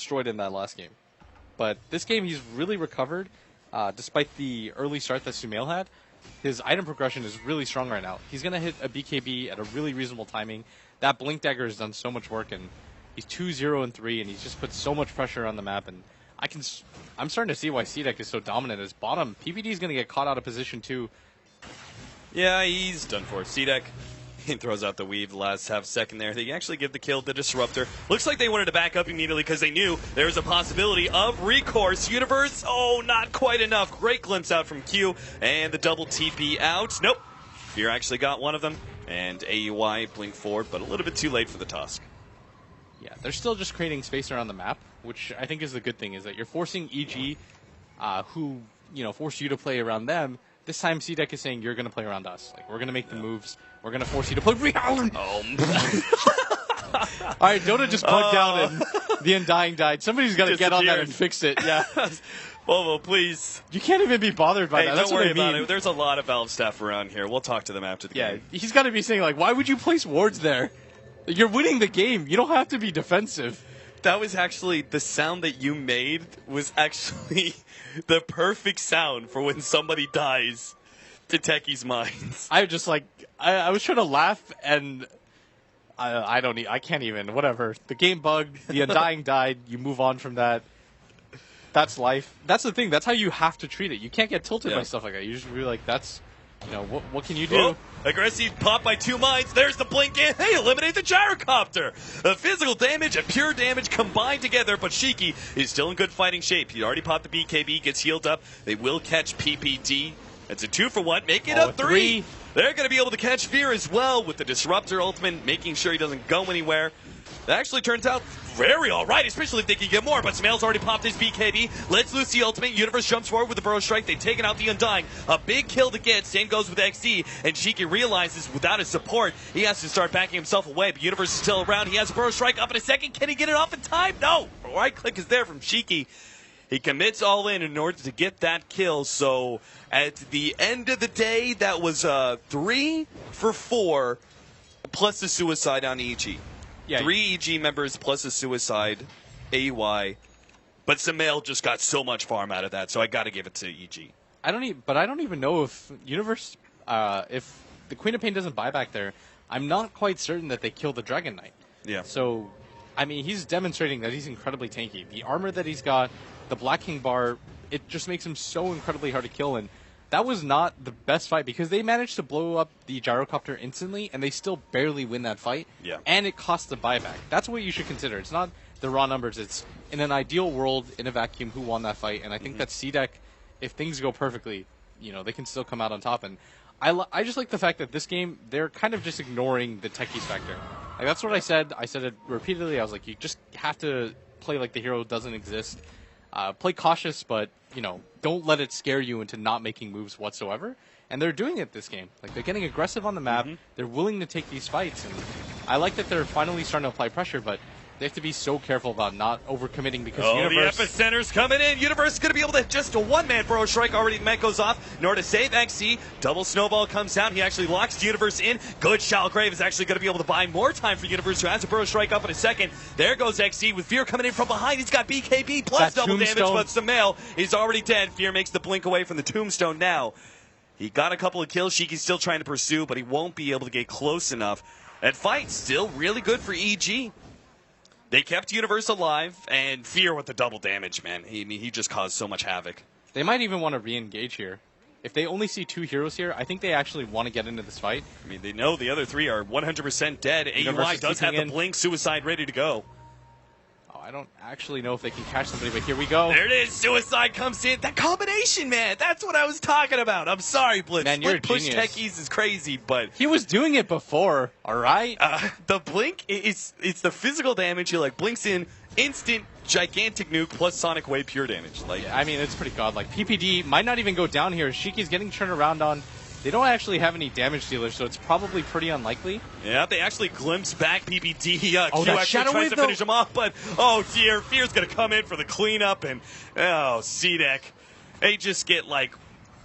destroyed in that last game. But this game, he's really recovered, despite the early start that Sumail had. His item progression is really strong right now. He's going to hit a BKB at a really reasonable timing. That Blink Dagger has done so much work, and he's 2-0-3, and he's just put so much pressure on the map. And I'm starting to see why C-Deck is so dominant as bottom. PPD is going to get caught out of position too. Yeah, he's done for. C-Deck, he throws out the weave the last half second there. They actually give the kill to Disruptor. Looks like they wanted to back up immediately because they knew there was a possibility of recourse. Universe, oh, not quite enough. Great glimpse out from Q, and the double TP out. Nope. Fear actually got one of them, and AUI blink forward, but a little bit too late for the Tusk. Yeah, they're still just creating space around the map, which I think is the good thing, is that you're forcing EG, who, forced you to play around them. This time, C-Deck is saying, you're going to play around us. Like, we're going to make the moves. We're going to force you to play Realm. Oh. All right, Dota just bugged out and the Undying died. Somebody's got to get on that and fix it. Yeah. Volvo, please. You can't even be bothered by that. That's don't worry what I mean. about it. There's a lot of Valve staff around here. We'll talk to them after the game. Yeah, he's got to be saying, like, why would you place wards there? You're winning the game. You don't have to be defensive. That was actually, the sound that you made was actually the perfect sound for when somebody dies to Techie's minds. I just I was trying to laugh and I can't even, whatever. The game bugged, the Undying died, you move on from that. That's life. That's the thing, that's how you have to treat it. You can't get tilted by stuff like that. You just be like, that's, what can you do? Oh, aggressive pop by 2 Minds. There's the blink in. They eliminate the gyrocopter. The physical damage and pure damage combined together, but Shiki is still in good fighting shape. He already popped the BKB, gets healed up. They will catch PPD. It's a 2-for-1, make it a 3. They're going to be able to catch Fear as well with the Disruptor ultimate, making sure he doesn't go anywhere. That actually turns out very alright, especially if they can get more, but Sumail's already popped his BKB. Let's loose the ultimate. Universe jumps forward with the Burrow Strike. They've taken out the Undying. A big kill to get. Same goes with XD, and Shiki realizes without his support, he has to start backing himself away, but Universe is still around. He has a Burrow Strike up in a second. Can he get it off in time? No! Right click is there from Shiki. He commits all in order to get that kill, so at the end of the day, that was 3 for 4, plus the suicide on EG. Yeah, 3 EG members plus a suicide, AY, but Sumail just got so much farm out of that, so I got to give it to EG. I don't even know if Universe, if the Queen of Pain doesn't buy back there, I'm not quite certain that they kill the Dragon Knight. Yeah. So, I mean, he's demonstrating that he's incredibly tanky. The armor that he's got, the Black King bar, it just makes him so incredibly hard to kill, and that was not the best fight because they managed to blow up the gyrocopter instantly, and they still barely win that fight. Yeah. And it cost the buyback. That's what you should consider. It's not the raw numbers. It's in an ideal world, in a vacuum, who won that fight. And I think that C-Deck, if things go perfectly, they can still come out on top. And I just like the fact that this game, they're kind of just ignoring the techies factor. Like, that's what I said. I said it repeatedly. I was like, you just have to play like the hero doesn't exist. Play cautious, but, don't let it scare you into not making moves whatsoever. And they're doing it this game. Like, they're getting aggressive on the map. They're willing to take these fights. And I like that they're finally starting to apply pressure, but they have to be so careful about not overcommitting because Universe... the Epicenter's coming in. Universe is going to be able to just a one-man Burrow Strike. Already the Met goes off in order to save XC. Double Snowball comes down. He actually locks Universe in. Good Shalgrave is actually going to be able to buy more time for Universe, who has a Burrow Strike up in a second. There goes XC with Fear coming in from behind. He's got BKB plus double damage, but Sumail is already dead. Fear makes the blink away from the Tombstone now. He got a couple of kills. Shiki's still trying to pursue, but he won't be able to get close enough. That fight still really good for EG. They kept Universe alive, and Fear with the double damage, man. He just caused so much havoc. They might even want to re-engage here. If they only see 2 heroes here, I think they actually want to get into this fight. I mean, they know the other 3 are 100% dead. AUI does have the blink suicide ready to go. Oh, I don't actually know if they can catch somebody, but here we go. There it is. Suicide comes in. That combination, man. That's what I was talking about. I'm sorry, Blitz. Man, you're a push genius. techies is crazy, but... He was doing it before, all right? The blink, it's the physical damage. He, blinks in, instant, gigantic nuke, plus Sonic Wave pure damage. I mean, it's pretty godlike. PPD might not even go down here. Shiki's getting turned around on. They don't actually have any damage dealers, so it's probably pretty unlikely. Yeah, they actually glimpse back PPD. Q that actually tries to finish him off, but oh dear, Fear's going to come in for the cleanup, and C-Deck. They just get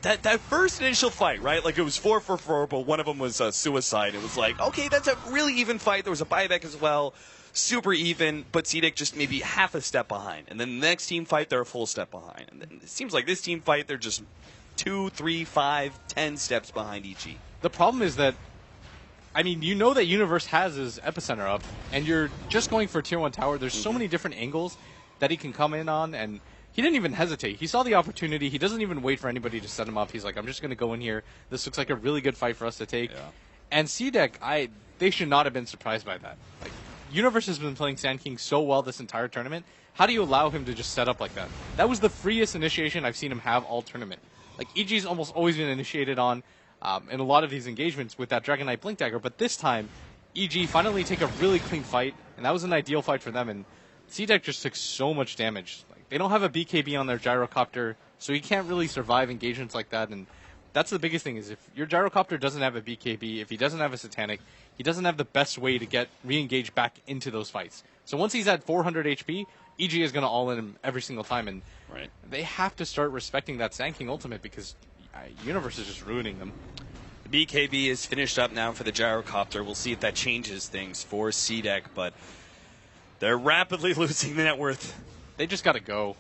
that first initial fight, right? It was 4 for 4, but one of them was suicide. It was okay, that's a really even fight. There was a buyback as well. super even, but CDEC just maybe half a step behind. And then the next team fight, they're a full step behind. And then it seems like this team fight, they're just 2, 3, 5, 10 steps behind EG. The problem is that, I mean, you know that Universe has his epicenter up, and you're just going for a tier 1 tower. There's so many different angles that he can come in on, and he didn't even hesitate. He saw the opportunity. He doesn't even wait for anybody to set him up. He's like, I'm just going to go in here. This looks like a really good fight for us to take. Yeah. And CDEC, they should not have been surprised by that. Like, Universe has been playing Sand King so well this entire tournament. How do you allow him to just set up like that? That was the freest initiation I've seen him have all tournament. Like, EG's almost always been initiated on in a lot of these engagements with that Dragon Knight Blink Dagger, but this time, EG finally take a really clean fight, and that was an ideal fight for them, and CDEC just took so much damage. Like, they don't have a BKB on their gyrocopter, so you can't really survive engagements like that, and that's the biggest thing, is if your gyrocopter doesn't have a BKB, if he doesn't have a Satanic, he doesn't have the best way to get re-engaged back into those fights. So once he's at 400 HP, EG is going to all-in him every single time, and they have to start respecting that Sand King ultimate, because Universe is just ruining them. The BKB is finished up now for the gyrocopter. We'll see if that changes things for CDEC, but they're rapidly losing the net worth. They just got to go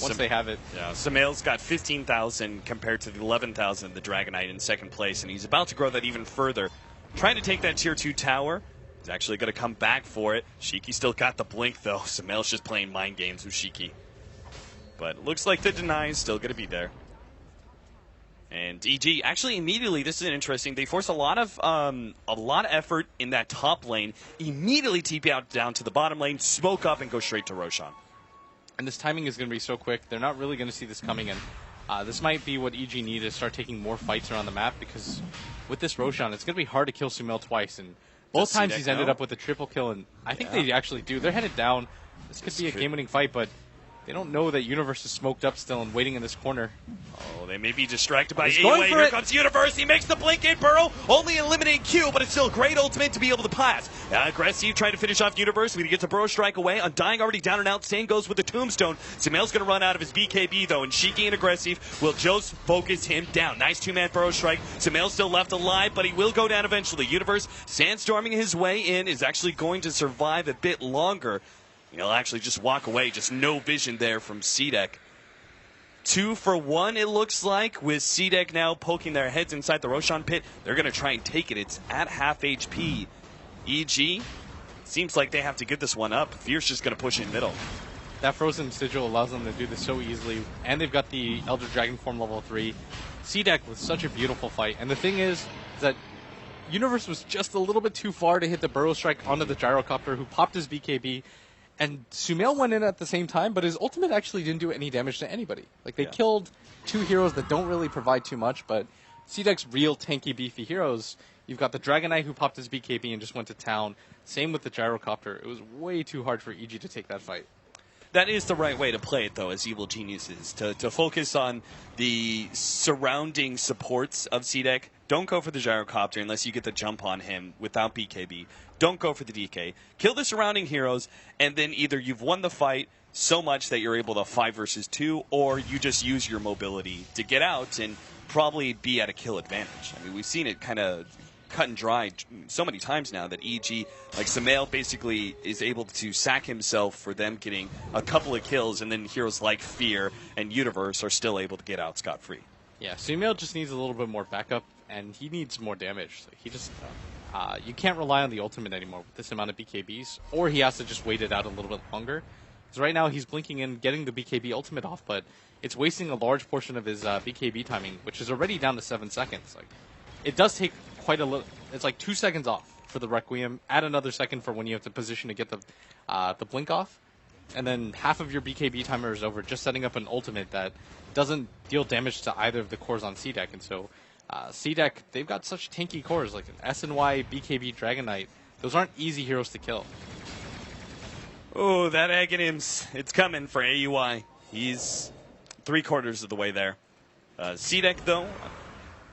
once they have it. Yeah, Sumail's got 15,000 compared to the 11,000 the Dragon Knight in second place, and he's about to grow that even further. Trying to take that tier 2 tower. He's actually going to come back for it. Shiki still got the blink, though. Sumail's just playing mind games with Shiki. But it looks like the deny is still going to be there. And EG, actually immediately, this is interesting, they force a lot of effort in that top lane, immediately TP out down to the bottom lane, smoke up, and go straight to Roshan. And this timing is going to be so quick, they're not really going to see this coming in. This might be what EG need to start taking more fights around the map, because with this Roshan, it's going to be hard to kill Sumail twice, and both times he's ended up with a triple kill, and I think they actually do. They're headed down. This could be a game-winning fight, but they don't know that Universe is smoked up still and waiting in this corner. Oh, they may be distracted by AOA. Here comes Universe. He makes the blink in burrow. Only eliminate Q, but it's still a great ultimate to be able to pass. Aggressive trying to finish off Universe. When he gets a burrow strike away. Undying already down and out. Sane goes with the tombstone. Sumail's going to run out of his BKB, though, and Shiki and Aggressive will just focus him down. Nice two-man burrow strike. Sumail's still left alive, but he will go down eventually. Universe, sandstorming his way in, is actually going to survive a bit longer. He'll actually just walk away. Just no vision there from CDEC. 2 for 1, it looks like, with CDEC now poking their heads inside the Roshan pit. They're going to try and take it. It's at half HP. EG, seems like they have to give this one up. Fierce just going to push in middle. That Frozen Sigil allows them to do this so easily, and they've got the Elder Dragon form level 3. CDEC with such a beautiful fight, and the thing is that Universe was just a little bit too far to hit the burrow strike onto the gyrocopter, who popped his BKB. And Sumail went in at the same time, but his ultimate actually didn't do any damage to anybody. Like, they killed 2 heroes that don't really provide too much, but CDEC's real tanky, beefy heroes, you've got the Dragon Knight who popped his BKB and just went to town. Same with the gyrocopter. It was way too hard for EG to take that fight. That is the right way to play it, though, as Evil Geniuses, to focus on the surrounding supports of CDEC. Don't go for the gyrocopter unless you get the jump on him without BKB. Don't go for the DK. Kill the surrounding heroes, and then either you've won the fight so much that you're able to 5 versus 2, or you just use your mobility to get out and probably be at a kill advantage. I mean, we've seen it kind of cut and dry so many times now that EG, like Sumail, basically is able to sack himself for them getting a couple of kills, and then heroes like Fear and Universe are still able to get out scot-free. Yeah, Sumail just needs a little bit more backup, and he needs more damage. Like, he just... you can't rely on the ultimate anymore with this amount of BKBs, or he has to just wait it out a little bit longer. Because right now he's blinking in, getting the BKB ultimate off, but it's wasting a large portion of his BKB timing, which is already down to 7 seconds. Like, it does take quite a little. It's like 2 seconds off for the Requiem. Add another second for when you have to position to get the blink off, and then half of your BKB timer is over just setting up an ultimate that doesn't deal damage to either of the cores on CDEC, and so. CDEC, they've got such tanky cores, like an SNY, BKB, Dragon Knight. Those aren't easy heroes to kill. Oh, that Aghanims, it's coming for AUI. He's 3/4 of the way there. CDEC, though,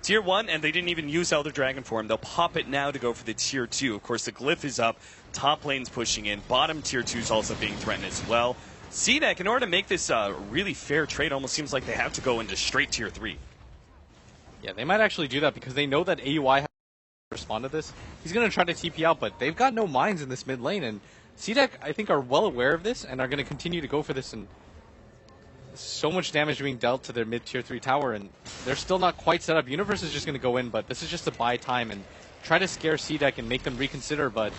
Tier 1, and they didn't even use Elder Dragon for him. They'll pop it now to go for the Tier 2. Of course, the Glyph is up, top lane's pushing in, bottom Tier 2 is also being threatened as well. CDEC, in order to make this a really fair trade, almost seems like they have to go into straight Tier 3. Yeah, they might actually do that because they know that AUI has to respond to this. He's going to try to TP out, but they've got no mines in this mid lane, and CDEC, I think, are well aware of this and are going to continue to go for this. And so much damage being dealt to their mid-tier 3 tower, and they're still not quite set up. Universe is just going to go in, but this is just to buy time and try to scare CDEC and make them reconsider. But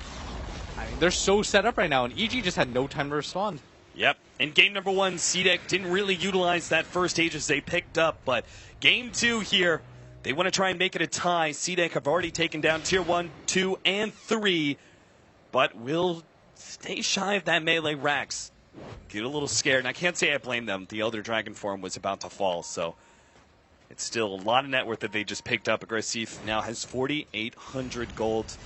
I mean, they're so set up right now, and EG just had no time to respond. Yep. In game number 1, CDEC didn't really utilize that first Aegis they picked up, but game 2 here, they want to try and make it a tie. CDEC have already taken down tier 1, 2, and 3, but will stay shy of that melee Rax. Get a little scared, and I can't say I blame them. The Elder Dragon form was about to fall, so it's still a lot of net worth that they just picked up. Aggressive now has 4,800 gold.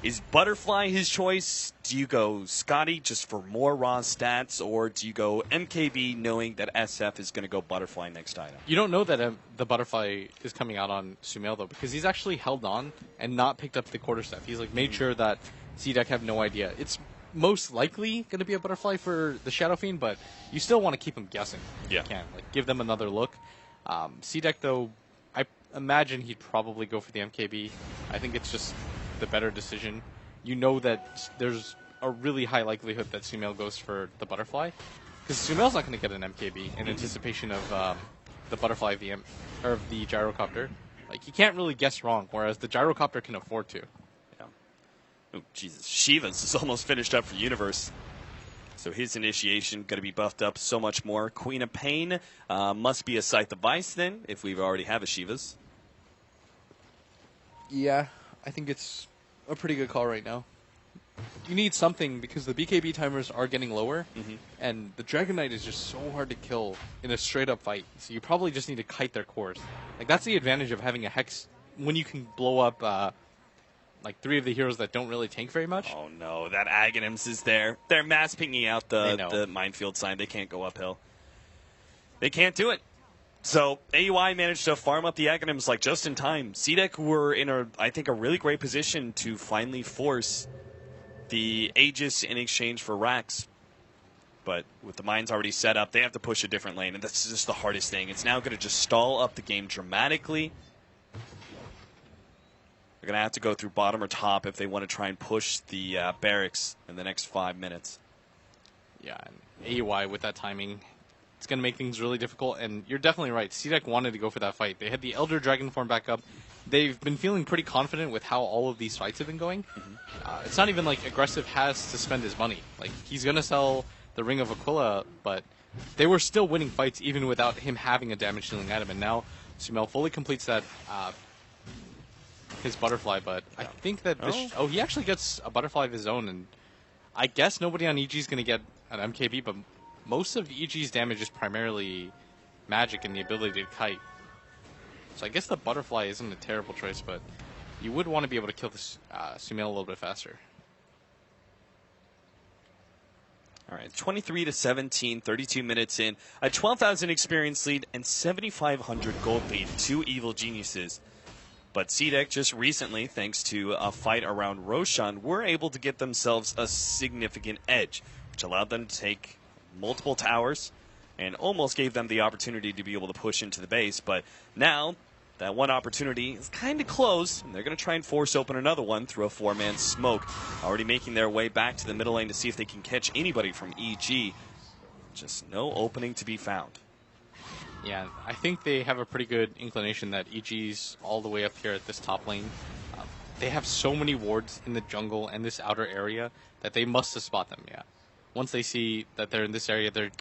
Is Butterfly his choice? Do you go Scotty just for more raw stats, or do you go MKB knowing that SF is going to go Butterfly next item? You don't know that the Butterfly is coming out on Sumail, though, because he's actually held on and not picked up the quarterstaff. He's like made sure that CDEC have no idea. It's most likely going to be a Butterfly for the Shadow Fiend, but you still want to keep them guessing. Yeah. You can. Like, give them another look. CDEC, though, I imagine he'd probably go for the MKB. I think it's just the better decision. You know that there's a really high likelihood that Sumail goes for the Butterfly, because Sumail's not going to get an MKB in anticipation of the Butterfly of the Gyrocopter. Like, he can't really guess wrong, whereas the Gyrocopter can afford to. Yeah. Oh, Jesus. Shivas is almost finished up for Universe. So his initiation going to be buffed up so much more. Queen of Pain must be a Scythe of Vice then, if we already have a Shivas. Yeah, I think it's a pretty good call right now. You need something because the BKB timers are getting lower, and the Dragon Knight is just so hard to kill in a straight-up fight. So you probably just need to kite their cores. Like, that's the advantage of having a Hex when you can blow up like 3 of the heroes that don't really tank very much. Oh no, that Aghanims is there. They're mass pinging out the minefield sign. They can't go uphill. They can't do it. So AUI managed to farm up the Aghanims like just in time. CDEC were in I think a really great position to finally force the Aegis in exchange for Rax. But with the mines already set up, they have to push a different lane, and that's just the hardest thing. It's now going to just stall up the game dramatically. They're going to have to go through bottom or top if they want to try and push the barracks in the next 5 minutes. Yeah, and AUI with that timing, it's going to make things really difficult, and you're definitely right. CDEC wanted to go for that fight. They had the Elder Dragon form back up. They've been feeling pretty confident with how all of these fights have been going. It's not even like Aggressive has to spend his money. Like, he's going to sell the Ring of Aquila, but they were still winning fights even without him having a damage dealing item, and now Sumail fully completes that his Butterfly, but I think that this... he actually gets a Butterfly of his own, and I guess nobody on EG is going to get an MKB, but most of EG's damage is primarily magic and the ability to kite. So I guess the Butterfly isn't a terrible choice, but you would want to be able to kill this Sumail a little bit faster. All right, 23 to 17, 32 minutes in, a 12,000 experience lead and 7,500 gold lead. 2 evil geniuses. But CDEC just recently, thanks to a fight around Roshan, were able to get themselves a significant edge, which allowed them to take multiple towers and almost gave them the opportunity to be able to push into the base. But now that one opportunity is kind of close, and they're going to try and force open another one through a 4-man smoke. Already making their way back to the middle lane to see if they can catch anybody from EG. Just no opening to be found. Yeah, I think they have a pretty good inclination that EG's all the way up here at this top lane. They have so many wards in the jungle and this outer area that they must spot them, yeah. Once they see that they're in this area, they